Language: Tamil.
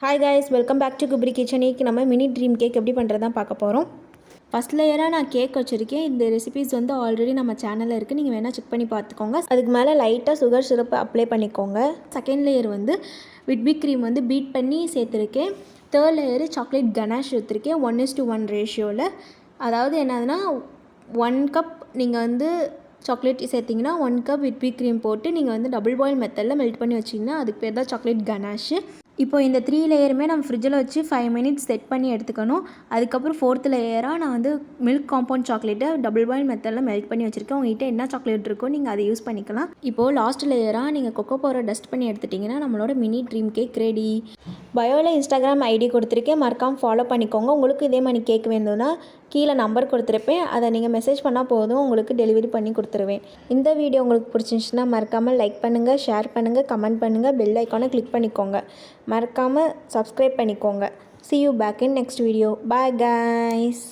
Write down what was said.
Hi guys, welcome back to குப்ரி கிச்சன். நம்ம மினி ட்ரீம் கேக் எப்படி பண்ணுறது தான் பார்க்க போகிறோம். ஃபஸ்ட் லேயராக நான் கேக் வச்சுருக்கேன். இந்த ரெசிபிஸ் வந்து ஆல்ரெடி நம்ம சேனலில் இருக்குது, நீங்கள் வேணால் செக் பண்ணி பார்த்துக்கோங்க. அதுக்கு மேலே லைட்டாக சுகர் சிரப்பு அப்ளை பண்ணிக்கோங்க. செகண்ட் லேயர் வந்து விட்பி க்ரீம் வந்து பீட் பண்ணி சேர்த்துருக்கேன். தேர்ட் லேயரு சாக்லேட் கனாஷ் எடுத்துருக்கேன் 1:1 ரேஷியோவில். அதாவது என்னதுன்னா 1 கப் நீங்கள் வந்து சாக்லேட் சேர்த்திங்கன்னா 1 கப் விட்பி க்ரீம் போட்டு நீங்கள் வந்து டபுள் பாயில் மெத்தடில் மெல்ட் பண்ணி வச்சிங்கன்னா அதுக்கு பேர் தான் சாக்லேட் கனாஷு. இப்போ இந்த 3 லேயருமே நம்ம ஃப்ரிட்ஜில் வச்சு 5 மினிட்ஸ் செட் பண்ணி எடுத்துக்கணும். அதுக்கப்புறம் 4th லேயராக நான் வந்து மில்க் காம்பவுண்ட் சாக்லேட்டை டபுள் பாயில் மெத்தடில் மெல்ட் பண்ணி வச்சுருக்கேன். உங்கள்கிட்ட என்ன சாக்லேட் இருக்கோ நீங்கள் அதை யூஸ் பண்ணிக்கலாம். இப்போது லாஸ்ட் லேயராக நீங்கள் கொக்கோ பவுடரை டஸ்ட் பண்ணி எடுத்துட்டிங்கன்னா நம்மளோட மினி ட்ரீம் கேக் ரெடி. பயோவில் இன்ஸ்டாகிராம் ஐடி கொடுத்துருக்கேன், மறக்காமல் ஃபாலோ பண்ணிக்கோங்க. உங்களுக்கு இதே மாதிரி கேக் வேணும்னா கீழே நம்பர் கொடுத்துருப்பேன், அதை நீங்கள் மெசேஜ் பண்ணால் போதும், உங்களுக்கு டெலிவரி பண்ணி கொடுத்துருவேன். இந்த வீடியோ உங்களுக்கு பிடிச்சிருந்துச்சுன்னா மறக்காமல் லைக் பண்ணுங்கள், ஷேர் பண்ணுங்கள், கமெண்ட் பண்ணுங்கள், பெல் ஐக்கானை கிளிக் பண்ணிக்கோங்க. மறக்காமல் சப்ஸ்கிரைப் பண்ணிக்கோங்க. See you back in next video. Bye guys.